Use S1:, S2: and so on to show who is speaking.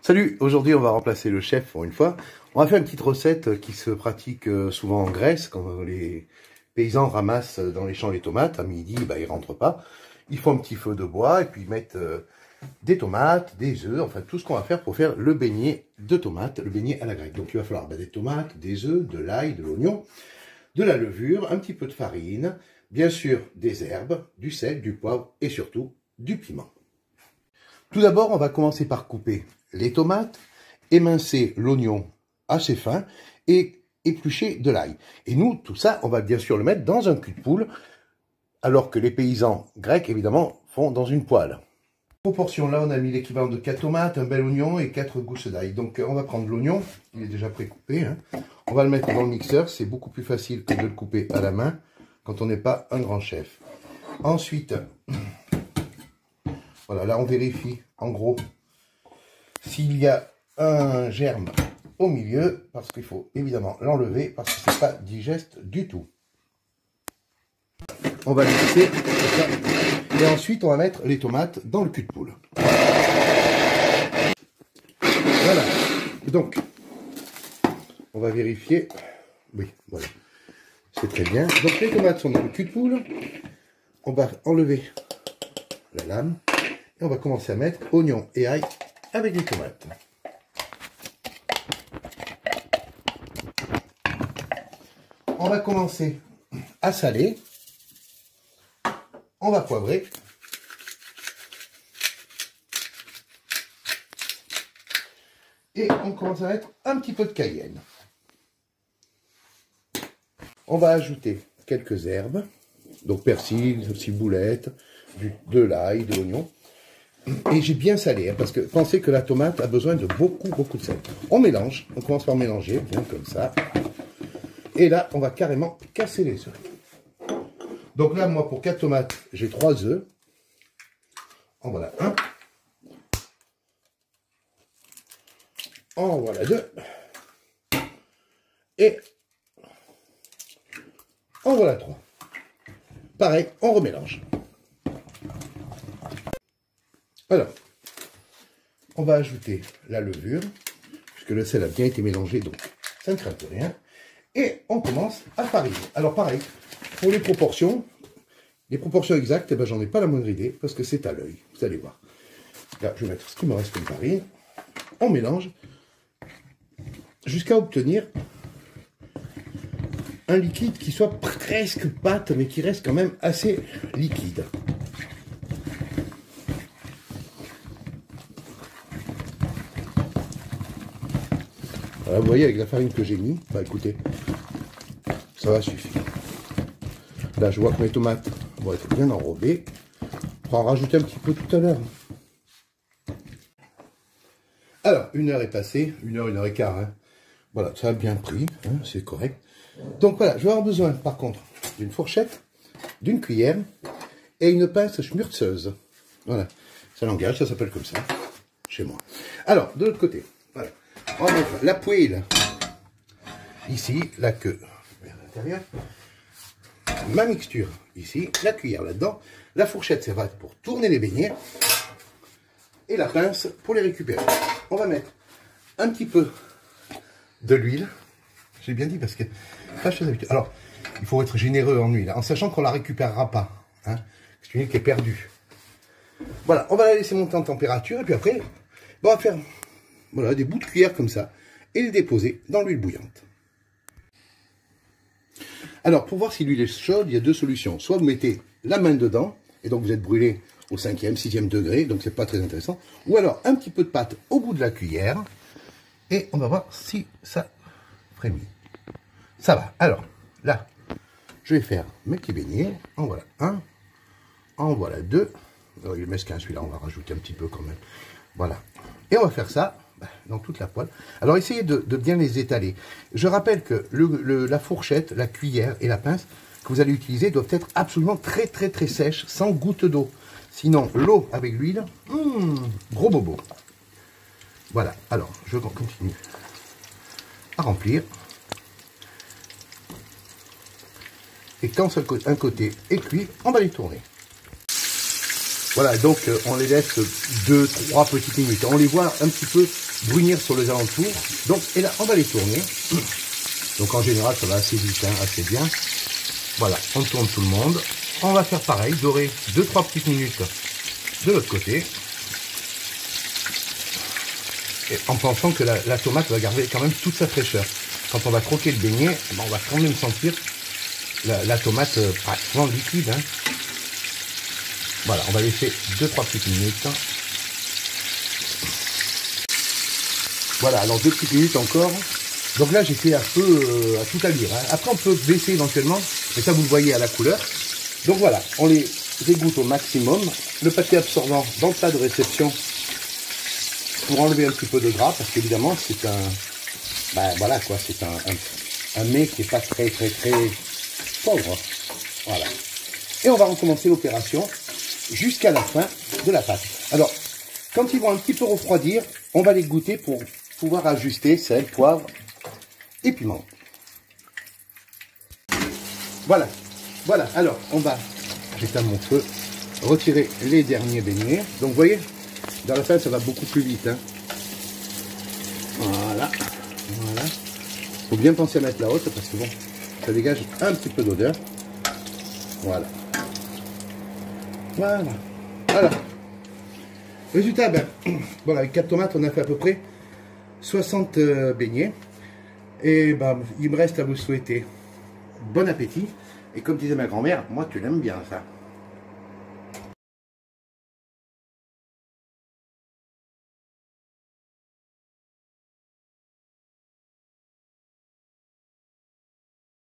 S1: Salut, aujourd'hui on va remplacer le chef pour une fois. On va faire une petite recette qui se pratique souvent en Grèce, quand les paysans ramassent dans les champs les tomates. À midi, ils rentrent pas. Ils font un petit feu de bois et puis ils mettent des tomates, des œufs, enfin tout ce qu'on va faire pour faire le beignet de tomates, le beignet à la grecque. Donc il va falloir des tomates, des œufs, de l'ail, de l'oignon, de la levure, un petit peu de farine, bien sûr des herbes, du sel, du poivre et surtout du piment. Tout d'abord, on va commencer par couper les tomates, émincer l'oignon assez fin et éplucher de l'ail. Et nous, tout ça, on va bien sûr le mettre dans un cul de poule, alors que les paysans grecs, évidemment, font dans une poêle. Proportion, là, on a mis l'équivalent de 4 tomates, un bel oignon et 4 gousses d'ail. Donc, on va prendre l'oignon, il est déjà précoupé. On va le mettre dans le mixeur, c'est beaucoup plus facile que de le couper à la main, quand on n'est pas un grand chef. Ensuite, voilà, là, on vérifie, en gros, s'il y a un germe au milieu, parce qu'il faut évidemment l'enlever, parce que c'est pas digeste du tout. On va mixer, et ensuite on va mettre les tomates dans le cul de poule. Voilà, donc, on va vérifier, oui, voilà, c'est très bien. Donc les tomates sont dans le cul de poule, on va enlever la lame, et on va commencer à mettre oignons et ail avec les tomates. On va commencer à saler. On va poivrer. Et on commence à mettre un petit peu de cayenne. On va ajouter quelques herbes. Donc persil, ciboulette, de l'ail, de l'oignon. Et j'ai bien salé, parce que pensez que la tomate a besoin de beaucoup de sel. On mélange, on commence par mélanger, bien comme ça. Et là, on va carrément casser les œufs. Donc là, moi, pour 4 tomates, j'ai 3 œufs. En voilà un. En voilà 2. Et en voilà 3. Pareil, on remélange. Alors, on va ajouter la levure, puisque le sel a bien été mélangé, donc ça ne craint plus rien. Et on commence à fariner. Alors pareil, pour les proportions exactes, j'en ai pas la moindre idée, parce que c'est à l'œil, vous allez voir. Là, je vais mettre ce qui me reste comme farine. On mélange jusqu'à obtenir un liquide qui soit presque pâte, mais qui reste quand même assez liquide. Voilà, vous voyez, avec la farine que j'ai mis, écoutez, ça va suffire. Là, je vois que mes tomates vont être bien enrobées. On va en rajouter un petit peu tout à l'heure. Alors, 1 heure est passée, 1 heure et quart. Voilà, ça a bien pris, c'est correct. Donc voilà, je vais avoir besoin, par contre, d'une fourchette, d'une cuillère et une pince schmurzeuse. Voilà, ça l'engage, ça s'appelle comme ça, chez moi. Alors, de l'autre côté, voilà. On va mettre la poêle, ici, la queue vers l'intérieur, ma mixture ici, la cuillère là-dedans, la fourchette c'est vrai pour tourner les beignets, et la pince pour les récupérer. On va mettre un petit peu de l'huile, j'ai bien dit parce que là je fais d'habitude. Alors, il faut être généreux en huile, en sachant qu'on ne la récupérera pas, c'est une huile qui est perdue. Voilà, on va la laisser monter en température, et puis après, on va faire... Voilà, des bouts de cuillère comme ça, et les déposer dans l'huile bouillante. Alors, pour voir si l'huile est chaude, il y a 2 solutions. Soit vous mettez la main dedans, et donc vous êtes brûlé au 5e, 6e degré, donc c'est pas très intéressant. Ou alors, un petit peu de pâte au bout de la cuillère, et on va voir si ça frémit. Ça va. Alors, là, je vais faire mes petits beignets. En voilà un, en voilà 2. Alors, il est mesquin celui-là, on va rajouter un petit peu quand même. Voilà. Et on va faire ça dans toute la poêle. Alors essayez de bien les étaler. Je rappelle que la fourchette, la cuillère et la pince que vous allez utiliser doivent être absolument très sèches, sans goutte d'eau. Sinon, l'eau avec l'huile, gros bobo. Voilà, alors je continue à remplir. Et quand un côté est cuit, on va les tourner. Voilà, donc on les laisse 2-3 petites minutes. On les voit un petit peu brunir sur les alentours. Donc, et là, on va les tourner. Donc, en général, ça va assez vite, hein, assez bien. Voilà, on tourne tout le monde. On va faire pareil, dorer 2-3 petites minutes de l'autre côté. Et en pensant que la tomate va garder quand même toute sa fraîcheur. Quand on va croquer le beignet, ben, on va quand même sentir la tomate pratiquement liquide. Hein. Voilà, on va laisser 2-3 petites minutes. Voilà, alors 2 petites minutes encore. Donc là, j'ai fait un peu à toute allure. Hein. Après, on peut baisser éventuellement, mais ça, vous le voyez à la couleur. Donc voilà, on les égoutte au maximum. Le papier absorbant dans le plat de réception pour enlever un petit peu de gras, parce qu'évidemment, c'est un... Ben voilà quoi, c'est un mets qui n'est pas très pauvre. Voilà. Et on va recommencer l'opération jusqu'à la fin de la pâte. Alors, quand ils vont un petit peu refroidir, on va les goûter pour pouvoir ajuster sel, poivre et piment. Voilà. Voilà, alors on va, j'éteins mon feu, retirer les derniers beignets. Donc vous voyez, dans la fin ça va beaucoup plus vite. Hein. Voilà, voilà. Faut bien penser à mettre la haute parce que bon, ça dégage un petit peu d'odeur. Voilà. Voilà. Voilà. Résultat, ben, bon, avec 4 tomates, on a fait à peu près 60 beignets. Et ben, il me reste à vous souhaiter bon appétit. Et comme disait ma grand-mère, moi tu l'aimes bien ça.